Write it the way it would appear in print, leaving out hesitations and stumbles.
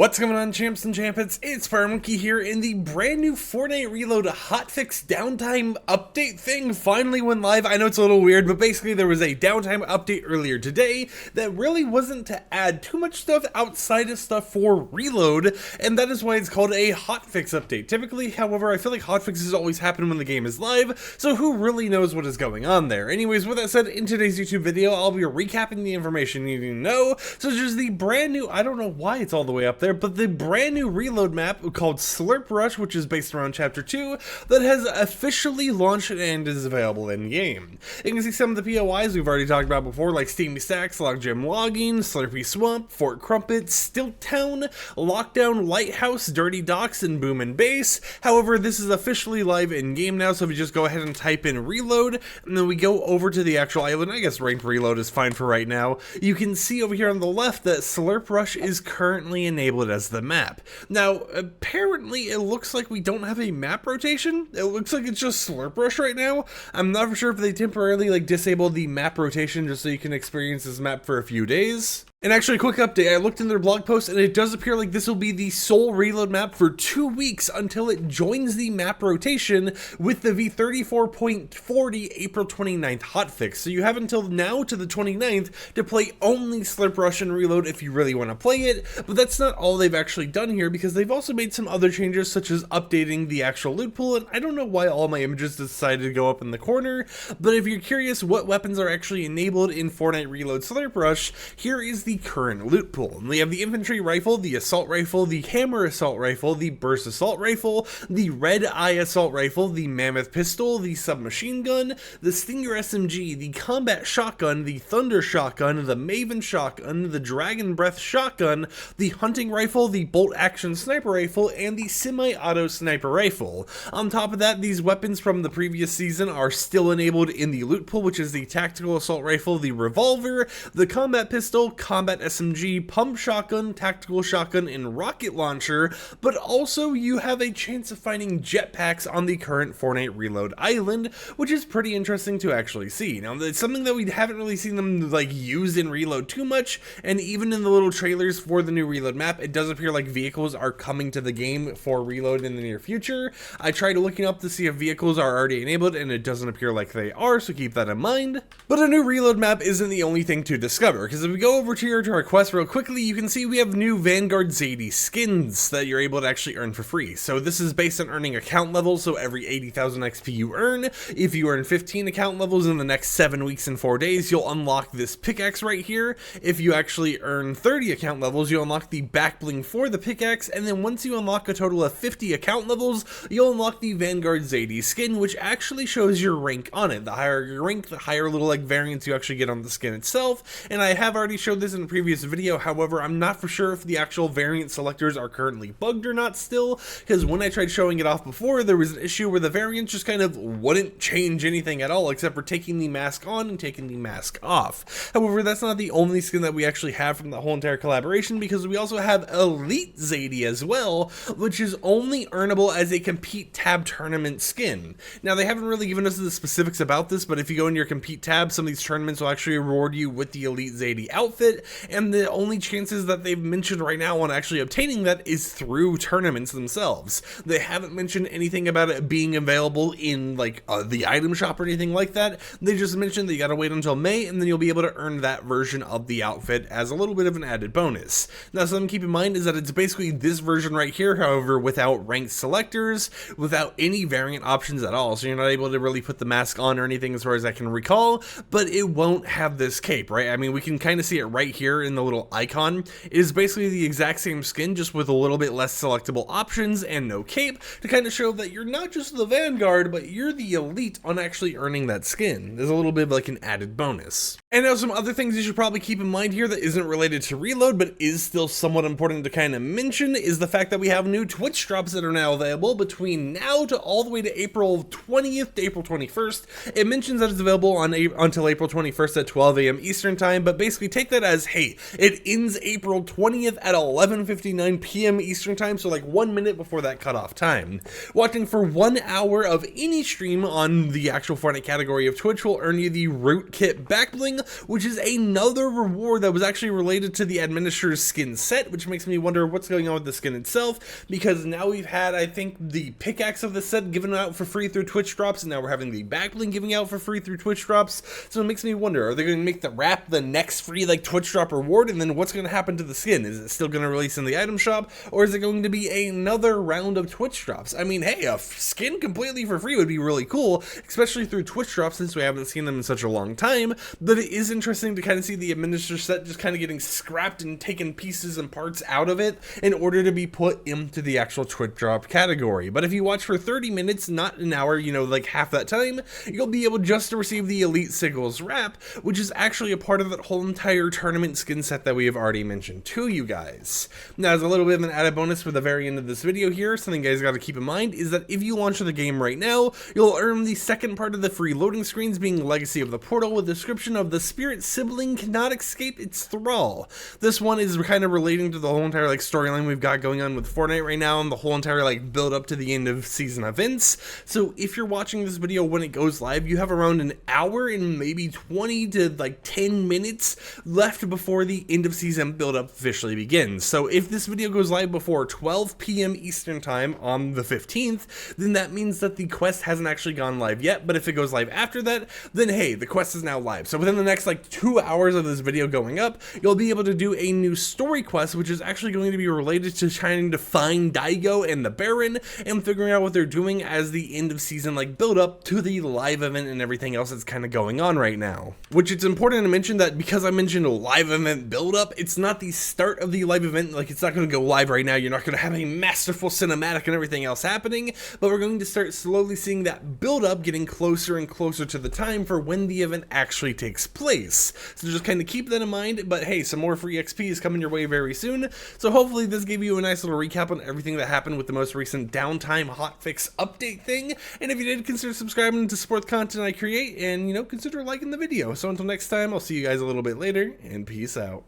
What's going on, champs and champets? It's FireMonkey here, and the brand new Fortnite Reload hotfix downtime update thing finally went live. I know it's a little weird, but basically there was a downtime update earlier today that really wasn't to add too much stuff outside of stuff for Reload, and that is why it's called a hotfix update. Typically, however, I feel like hotfixes always happen when the game is live, so who really knows what is going on there? Anyways, with that said, in today's YouTube video, I'll be recapping the information you need to know, such as the brand new, I don't know why it's all the way up there, but the brand new Reload map called Slurp Rush, which is based around Chapter 2, that has officially launched and is available in-game. You can see some of the POIs we've already talked about before, like Steamy Stacks, Logjam Logging, Slurpy Swamp, Fort Crumpet, Stilt Town, Lockdown Lighthouse, Dirty Docks, and Boom and Base. However, this is officially live in-game now, so if you just go ahead and type in Reload, and then we go over to the actual island, I guess ranked Reload is fine for right now, you can see over here on the left that Slurp Rush is currently enabled as the map. Now, apparently it looks like we don't have a map rotation. It looks like it's just Slurp Rush right now. I'm not for sure if they temporarily disabled the map rotation just so you can experience this map for a few days. And actually, a quick update, I looked in their blog post and it does appear like this will be the sole Reload map for 2 weeks until it joins the map rotation with the v34.40 April 29th hotfix. So you have until now to the 29th to play only Slurp Rush and Reload if you really want to play it, but that's not all they've actually done here, because they've also made some other changes, such as updating the actual loot pool, and I don't know why all my images decided to go up in the corner, but if you're curious what weapons are actually enabled in Fortnite Reload Slurp Rush, here is the current loot pool. We have the infantry rifle, the assault rifle, the hammer assault rifle, the burst assault rifle, the red eye assault rifle, the mammoth pistol, the submachine gun, the stinger SMG, the combat shotgun, the thunder shotgun, the maven shotgun, the dragon breath shotgun, the hunting rifle, the bolt action sniper rifle, and the semi-auto sniper rifle. On top of that, these weapons from the previous season are still enabled in the loot pool, which is the tactical assault rifle, the revolver, the combat pistol, combat SMG, pump shotgun, tactical shotgun, and rocket launcher, but also you have a chance of finding jetpacks on the current Fortnite Reload island, which is pretty interesting to actually see. Now, it's something that we haven't really seen them use in Reload too much, and even in the little trailers for the new Reload map, it does appear like vehicles are coming to the game for Reload in the near future. I tried looking up to see if vehicles are already enabled, and it doesn't appear like they are, so keep that in mind. But a new Reload map isn't the only thing to discover, because if we go over to our quest real quickly, you can see we have new Vanguard zadie skins that you're able to actually earn for free. So this is based on earning account levels, so every 80,000 XP you earn, if you earn 15 account levels in the next 7 weeks and 4 days, you'll unlock this pickaxe right here. If you actually earn 30 account levels, you'll unlock the back bling for the pickaxe, and then once you unlock a total of 50 account levels, you'll unlock the Vanguard zadie skin, which actually shows your rank on it. The higher your rank, the higher little variants you actually get on the skin itself, and I have already showed this in a previous video. However, I'm not for sure if the actual variant selectors are currently bugged or not still, because when I tried showing it off before, there was an issue where the variants just kind of wouldn't change anything at all, except for taking the mask on and taking the mask off. However, that's not the only skin that we actually have from the whole entire collaboration, because we also have Elite Zadie as well, which is only earnable as a Compete tab tournament skin. Now, they haven't really given us the specifics about this, but if you go in your Compete tab, some of these tournaments will actually reward you with the Elite Zadie outfit, and the only chances that they've mentioned right now on actually obtaining that is through tournaments themselves. They haven't mentioned anything about it being available in the item shop or anything like that. They just mentioned that you gotta wait until May, and then you'll be able to earn that version of the outfit as a little bit of an added bonus. Now, something to keep in mind is that it's basically this version right here, however, without ranked selectors, without any variant options at all, so you're not able to really put the mask on or anything as far as I can recall, but it won't have this cape, right? I mean, we can kind of see it right here in the little icon. It is basically the exact same skin, just with a little bit less selectable options and no cape, to kind of show that you're not just the Vanguard, but you're the elite on actually earning that skin. There's a little bit of an added bonus. And now some other things you should probably keep in mind here that isn't related to Reload, but is still somewhat important to kind of mention, is the fact that we have new Twitch drops that are now available between now to all the way to April 20th to April 21st. It mentions that it's available on until April 21st at 12 a.m. Eastern time, but basically take that as because, hey, it ends April 20th at 11:59 p.m. Eastern time, so like 1 minute before that cutoff time. Watching for 1 hour of any stream on the actual Fortnite category of Twitch will earn you the Rootkit Backbling, which is another reward that was actually related to the Administrator's skin set, which makes me wonder what's going on with the skin itself, because now we've had, I think, the pickaxe of the set given out for free through Twitch drops, and now we're having the Backbling giving out for free through Twitch drops. So it makes me wonder, are they going to make the wrap the next free like Twitch drop reward, and then what's going to happen to the skin? Is it still going to release in the item shop, or is it going to be another round of Twitch drops? I mean, hey, a skin completely for free would be really cool, especially through Twitch drops since we haven't seen them in such a long time. But it is interesting to kind of see the Administrator set just kind of getting scrapped and taken pieces and parts out of it in order to be put into the actual Twitch drop category. But if you watch for 30 minutes, not an hour, you know, like half that time, you'll be able just to receive the Elite Sigils wrap, which is actually a part of that whole entire tournament skin set that we have already mentioned to you guys. Now, as a little bit of an added bonus for the very end of this video here, something you guys got to keep in mind is that if you launch the game right now, you'll earn the second part of the free loading screens, being Legacy of the Portal, with a description of the spirit sibling cannot escape its thrall. This one is kind of relating to the whole entire like storyline we've got going on with Fortnite right now and the whole entire like build up to the end of season events. So if you're watching this video when it goes live, you have around an hour and maybe 20 to like 10 minutes left before the end of season build up officially begins. So if this video goes live before 12 p.m. Eastern time on the 15th, then that means that the quest hasn't actually gone live yet. But if it goes live after that, then hey, the quest is now live. So within the next like 2 hours of this video going up, you'll be able to do a new story quest, which is actually going to be related to trying to find Daigo and the Baron and figuring out what they're doing as the end of season like build up to the live event and everything else that's kind of going on right now. Which it's important to mention that because I mentioned a live event build up, it's not the start of the live event, like it's not going to go live right now. You're not going to have a masterful cinematic and everything else happening, but we're going to start slowly seeing that build up getting closer and closer to the time for when the event actually takes place. So just kind of keep that in mind, but hey, some more free XP is coming your way very soon. So hopefully this gave you a nice little recap on everything that happened with the most recent downtime hotfix update thing. And if you did, consider subscribing to support the content I create, and you know, consider liking the video. So until next time, I'll see you guys a little bit later, and peace out.